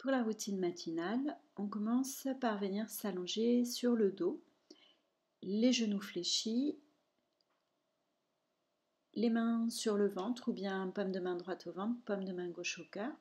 Pour la routine matinale, on commence par venir s'allonger sur le dos, les genoux fléchis, les mains sur le ventre ou bien paume de main droite au ventre, paume de main gauche au cœur.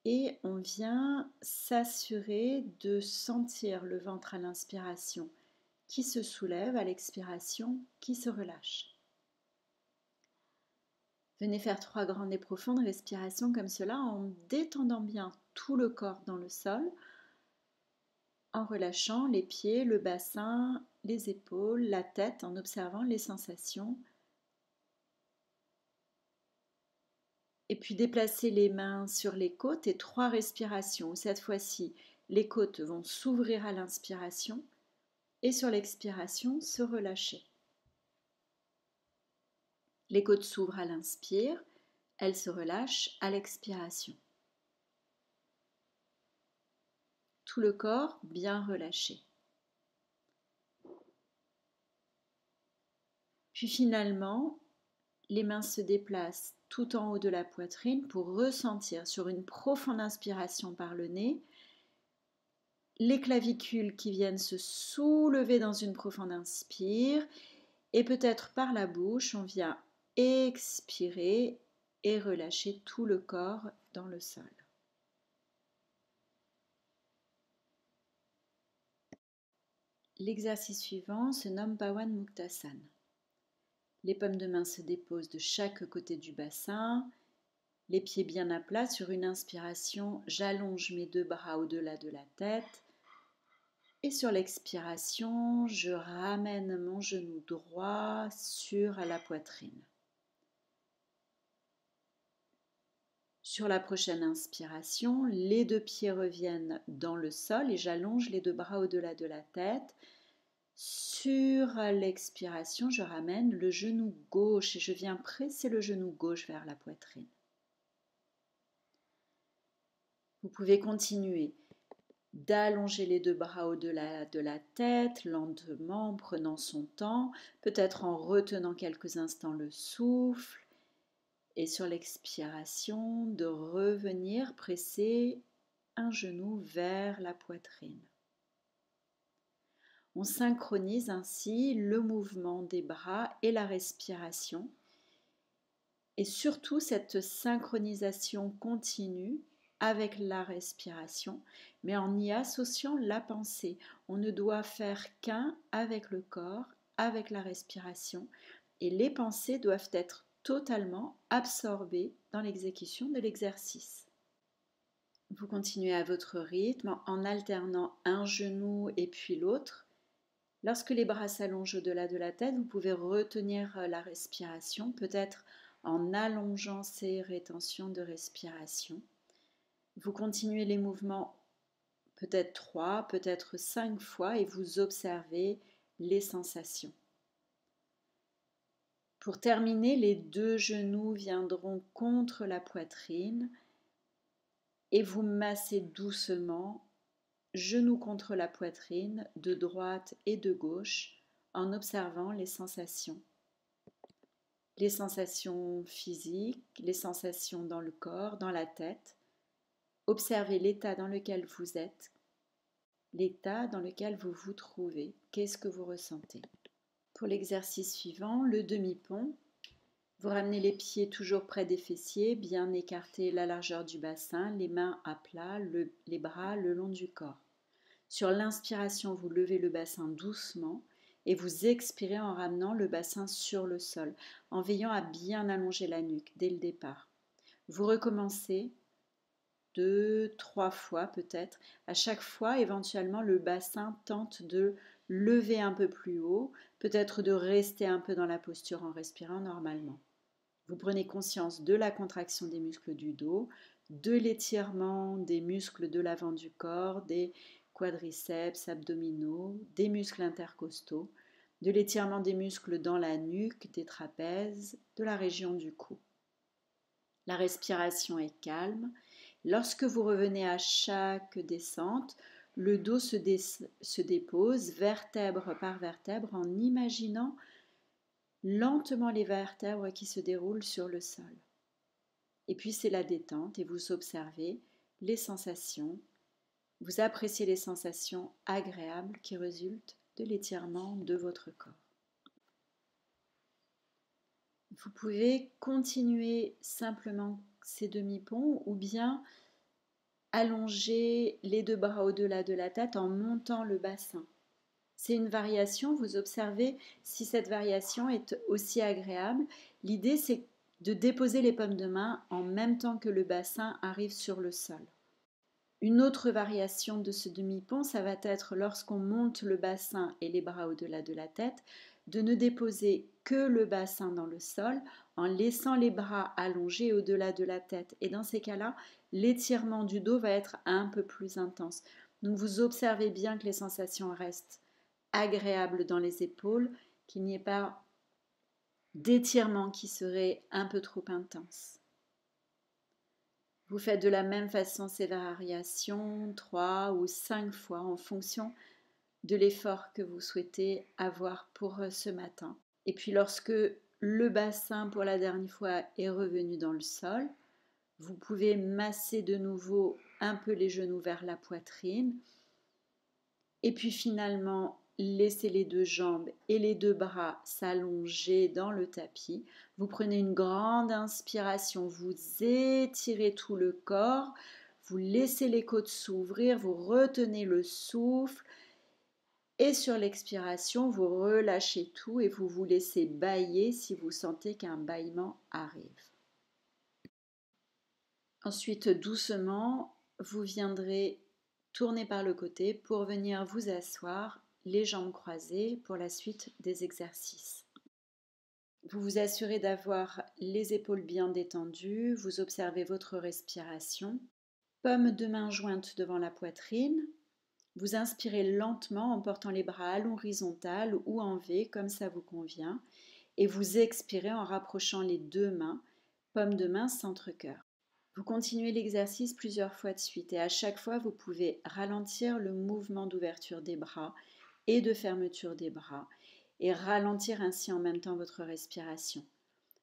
Et on vient s'assurer de sentir le ventre à l'inspiration qui se soulève, à l'expiration qui se relâche. Venez faire 3 grandes et profondes respirations comme cela en détendant bien tout le corps dans le sol, en relâchant les pieds, le bassin, les épaules, la tête, en observant les sensations. Et puis déplacer les mains sur les côtes et 3 respirations. Cette fois-ci, les côtes vont s'ouvrir à l'inspiration et sur l'expiration, se relâcher. Les côtes s'ouvrent à l'inspire, elles se relâchent à l'expiration. Tout le corps bien relâché. Puis finalement, les mains se déplacent tout en haut de la poitrine pour ressentir sur une profonde inspiration par le nez les clavicules qui viennent se soulever dans une profonde inspire et peut-être par la bouche on vient expirer et relâcher tout le corps dans le sol. L'exercice suivant se nomme Pawan Muktasan. Les paumes de main se déposent de chaque côté du bassin, les pieds bien à plat. Sur une inspiration, j'allonge mes 2 bras au-delà de la tête. Et sur l'expiration, je ramène mon genou droit sur la poitrine. Sur la prochaine inspiration, les 2 pieds reviennent dans le sol et j'allonge les 2 bras au-delà de la tête. Sur l'expiration, je ramène le genou gauche et je viens presser le genou gauche vers la poitrine. Vous pouvez continuer d'allonger les 2 bras au-delà de la tête, lentement, en prenant son temps, peut-être en retenant quelques instants le souffle. Et sur l'expiration, de revenir presser un genou vers la poitrine. On synchronise ainsi le mouvement des bras et la respiration. Et surtout, cette synchronisation continue avec la respiration, mais en y associant la pensée. On ne doit faire qu'un avec le corps, avec la respiration, et les pensées doivent être totalement absorbées dans l'exécution de l'exercice. Vous continuez à votre rythme en alternant un genou et puis l'autre. Lorsque les bras s'allongent au-delà de la tête, vous pouvez retenir la respiration, peut-être en allongeant ces rétentions de respiration. Vous continuez les mouvements peut-être 3, peut-être 5 fois et vous observez les sensations. Pour terminer, les 2 genoux viendront contre la poitrine et vous massez doucement, genoux contre la poitrine, de droite et de gauche, en observant les sensations. Les sensations physiques, les sensations dans le corps, dans la tête. Observez l'état dans lequel vous êtes, l'état dans lequel vous vous trouvez. Qu'est-ce que vous ressentez? Pour l'exercice suivant, le demi-pont, vous ramenez les pieds toujours près des fessiers, bien écarter la largeur du bassin, les mains à plat, les bras le long du corps. Sur l'inspiration, vous levez le bassin doucement et vous expirez en ramenant le bassin sur le sol, en veillant à bien allonger la nuque dès le départ. Vous recommencez 2, 3 fois peut-être. À chaque fois, éventuellement, le bassin tente de lever un peu plus haut, peut-être de rester un peu dans la posture en respirant normalement. Vous prenez conscience de la contraction des muscles du dos, de l'étirement des muscles de l'avant du corps, des quadriceps, abdominaux, des muscles intercostaux, de l'étirement des muscles dans la nuque, des trapèzes, de la région du cou. La respiration est calme. Lorsque vous revenez à chaque descente, le dos se dépose vertèbre par vertèbre en imaginant lentement les vertèbres qui se déroulent sur le sol. Et puis c'est la détente et vous observez les sensations. Vous appréciez les sensations agréables qui résultent de l'étirement de votre corps. Vous pouvez continuer simplement ces demi-ponts ou bien allonger les deux bras au-delà de la tête en montant le bassin. C'est une variation, vous observez si cette variation est aussi agréable. L'idée, c'est de déposer les paumes de main en même temps que le bassin arrive sur le sol. Une autre variation de ce demi-pont, ça va être lorsqu'on monte le bassin et les bras au-delà de la tête, de ne déposer que le bassin dans le sol en laissant les bras allongés au-delà de la tête. Et dans ces cas-là, l'étirement du dos va être un peu plus intense. Donc vous observez bien que les sensations restent agréables dans les épaules, qu'il n'y ait pas d'étirement qui serait un peu trop intense. Vous faites de la même façon ces variations 3 ou 5 fois en fonction de l'effort que vous souhaitez avoir pour ce matin. Et puis lorsque le bassin pour la dernière fois est revenu dans le sol, vous pouvez masser de nouveau un peu les genoux vers la poitrine. Et puis finalement, laissez les deux jambes et les deux bras s'allonger dans le tapis. Vous prenez une grande inspiration, vous étirez tout le corps, vous laissez les côtes s'ouvrir, vous retenez le souffle et sur l'expiration, vous relâchez tout et vous vous laissez bâiller si vous sentez qu'un bâillement arrive. Ensuite, doucement, vous viendrez tourner par le côté pour venir vous asseoir, les jambes croisées pour la suite des exercices. Vous vous assurez d'avoir les épaules bien détendues, vous observez votre respiration. Paumes de main jointes devant la poitrine. Vous inspirez lentement en portant les bras à l'horizontale ou en V comme ça vous convient. Et vous expirez en rapprochant les deux mains, paumes de main centre-cœur. Vous continuez l'exercice plusieurs fois de suite et à chaque fois vous pouvez ralentir le mouvement d'ouverture des bras et de fermeture des bras et ralentir ainsi en même temps votre respiration.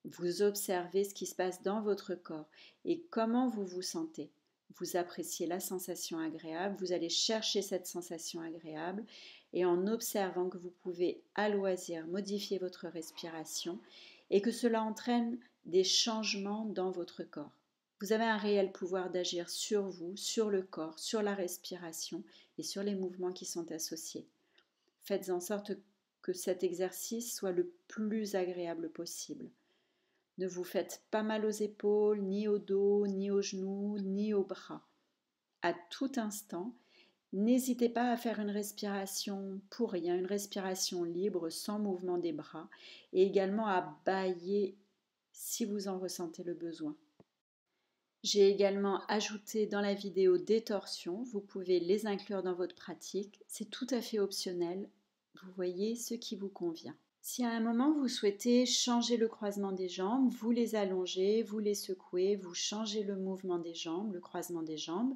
Vous observez ce qui se passe dans votre corps et comment vous vous sentez. Vous appréciez la sensation agréable, vous allez chercher cette sensation agréable et en observant que vous pouvez à loisir modifier votre respiration et que cela entraîne des changements dans votre corps. Vous avez un réel pouvoir d'agir sur vous, sur le corps, sur la respiration et sur les mouvements qui sont associés. Faites en sorte que cet exercice soit le plus agréable possible. Ne vous faites pas mal aux épaules, ni au dos, ni aux genoux, ni aux bras. À tout instant, n'hésitez pas à faire une respiration pour rien, une respiration libre, sans mouvement des bras, et également à bâiller si vous en ressentez le besoin. J'ai également ajouté dans la vidéo des torsions, vous pouvez les inclure dans votre pratique, c'est tout à fait optionnel, vous voyez ce qui vous convient. Si à un moment vous souhaitez changer le croisement des jambes, vous les allongez, vous les secouez, vous changez le mouvement des jambes, le croisement des jambes.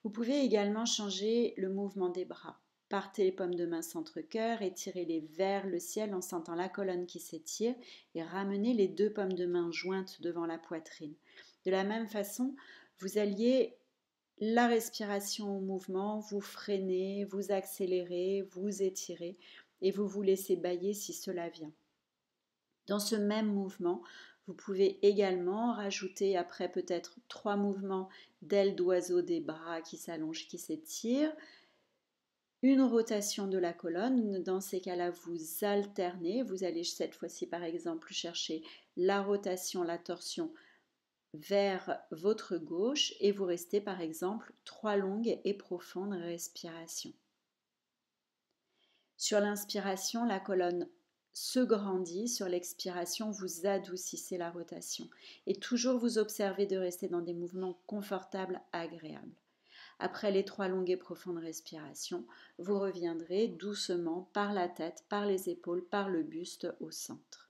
Vous pouvez également changer le mouvement des bras. Partez les paumes de main centre-cœur, étirez-les vers le ciel en sentant la colonne qui s'étire et ramenez les deux paumes de main jointes devant la poitrine. De la même façon, vous alliez la respiration au mouvement, vous freinez, vous accélérez, vous étirez et vous vous laissez bâiller si cela vient. Dans ce même mouvement, vous pouvez également rajouter après peut-être 3 mouvements d'ailes d'oiseau des bras qui s'allongent, qui s'étirent, une rotation de la colonne. Dans ces cas-là, vous alternez. Vous allez cette fois-ci par exemple chercher la rotation, la torsion vers votre gauche et vous restez par exemple 3 longues et profondes respirations. Sur l'inspiration, la colonne se grandit, sur l'expiration, vous adoucissez la rotation et toujours vous observez de rester dans des mouvements confortables, agréables. Après les 3 longues et profondes respirations, vous reviendrez doucement par la tête, par les épaules, par le buste au centre.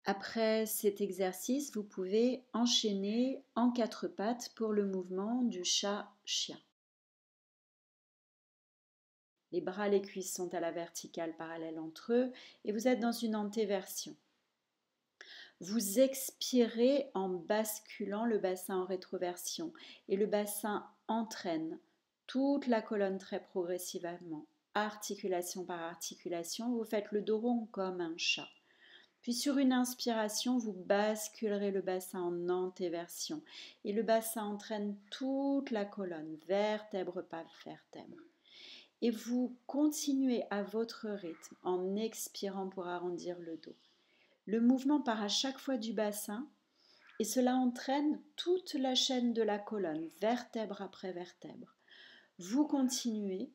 Après cet exercice, vous pouvez enchaîner en 4 pattes pour le mouvement du chat-chien. Les bras, les cuisses sont à la verticale parallèle entre eux et vous êtes dans une antéversion. Vous expirez en basculant le bassin en rétroversion et le bassin entraîne toute la colonne très progressivement, articulation par articulation. Vous faites le dos rond comme un chat. Puis sur une inspiration, vous basculerez le bassin en antéversion et le bassin entraîne toute la colonne, vertèbre par vertèbre. Et vous continuez à votre rythme en expirant pour arrondir le dos. Le mouvement part à chaque fois du bassin et cela entraîne toute la chaîne de la colonne, vertèbre après vertèbre. Vous continuez.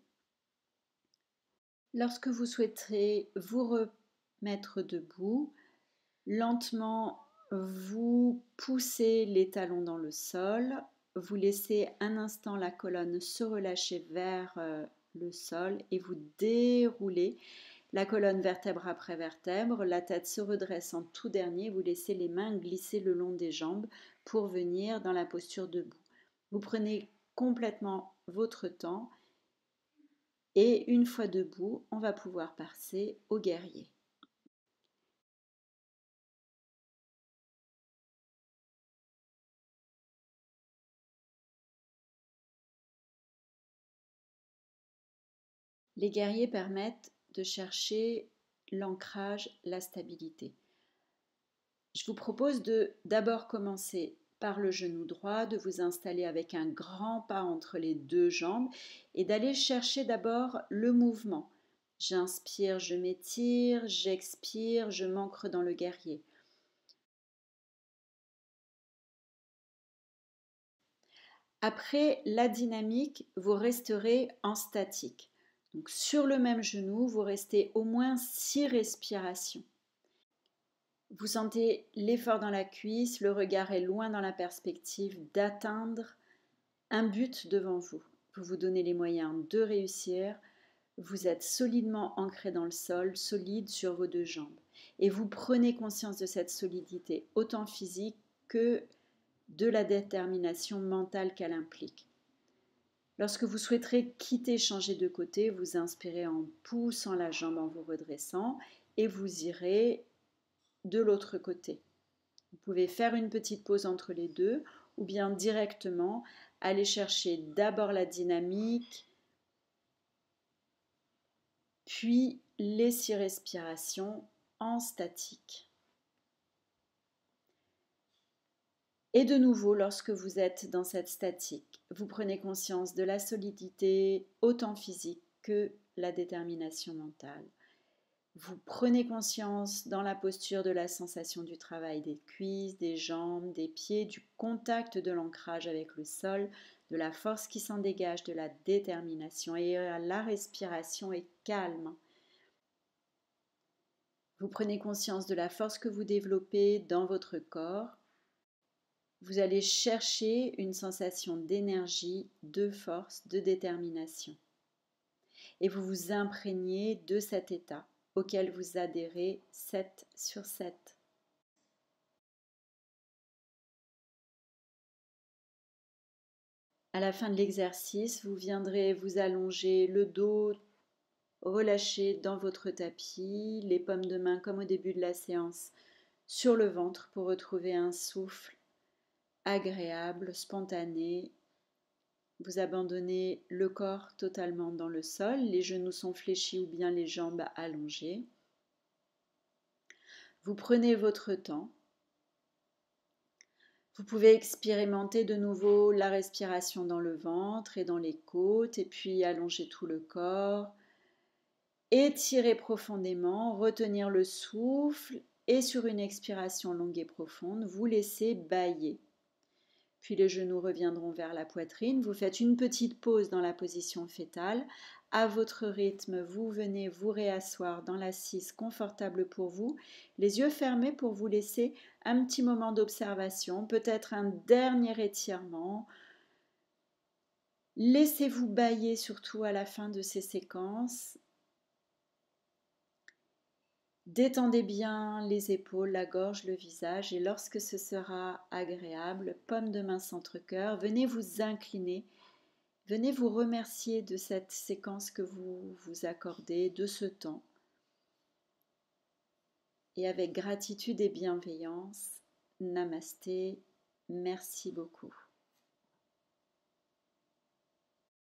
Lorsque vous souhaiterez vous remettre debout, lentement, vous poussez les talons dans le sol, vous laissez un instant la colonne se relâcher vers le sol et vous déroulez la colonne vertèbre après vertèbre, la tête se redresse en tout dernier, vous laissez les mains glisser le long des jambes pour venir dans la posture debout. Vous prenez complètement votre temps et une fois debout, on va pouvoir passer au guerrier. Les guerriers permettent de chercher l'ancrage, la stabilité. Je vous propose de d'abord commencer par le genou droit, de vous installer avec un grand pas entre les deux jambes et d'aller chercher d'abord le mouvement. J'inspire, je m'étire, j'expire, je m'ancre dans le guerrier. Après la dynamique, vous resterez en statique. Donc sur le même genou, vous restez au moins 6 respirations. Vous sentez l'effort dans la cuisse, le regard est loin dans la perspective d'atteindre un but devant vous. Vous vous donnez les moyens de réussir. Vous êtes solidement ancré dans le sol, solide sur vos deux jambes. Et vous prenez conscience de cette solidité, autant physique que de la détermination mentale qu'elle implique. Lorsque vous souhaiterez quitter, changer de côté, vous inspirez en poussant la jambe en vous redressant et vous irez de l'autre côté. Vous pouvez faire une petite pause entre les deux ou bien directement aller chercher d'abord la dynamique, puis les 6 respirations en statique. Et de nouveau, lorsque vous êtes dans cette statique, vous prenez conscience de la solidité autant physique que la détermination mentale. Vous prenez conscience dans la posture de la sensation du travail des cuisses, des jambes, des pieds, du contact de l'ancrage avec le sol, de la force qui s'en dégage, de la détermination. Et la respiration est calme. Vous prenez conscience de la force que vous développez dans votre corps. Vous allez chercher une sensation d'énergie, de force, de détermination. Et vous vous imprégnez de cet état auquel vous adhérez 7 sur 7. À la fin de l'exercice, vous viendrez vous allonger le dos, relâcher dans votre tapis, les paumes de main comme au début de la séance sur le ventre pour retrouver un souffle agréable, spontané. Vous abandonnez le corps totalement dans le sol, les genoux sont fléchis ou bien les jambes allongées. Vous prenez votre temps. Vous pouvez expérimenter de nouveau la respiration dans le ventre et dans les côtes et puis allonger tout le corps. Étirer profondément, retenir le souffle et sur une expiration longue et profonde, vous laissez bâiller. Puis les genoux reviendront vers la poitrine. Vous faites une petite pause dans la position fétale. À votre rythme, vous venez vous réasseoir dans l'assise confortable pour vous, les yeux fermés pour vous laisser un petit moment d'observation, peut-être un dernier étirement. Laissez-vous bâiller surtout à la fin de ces séquences. Détendez bien les épaules, la gorge, le visage et lorsque ce sera agréable, paume de main centre-cœur, venez vous incliner Venez vous remercier de cette séquence que vous vous accordez, de ce temps. Et avec gratitude et bienveillance, namasté, merci beaucoup.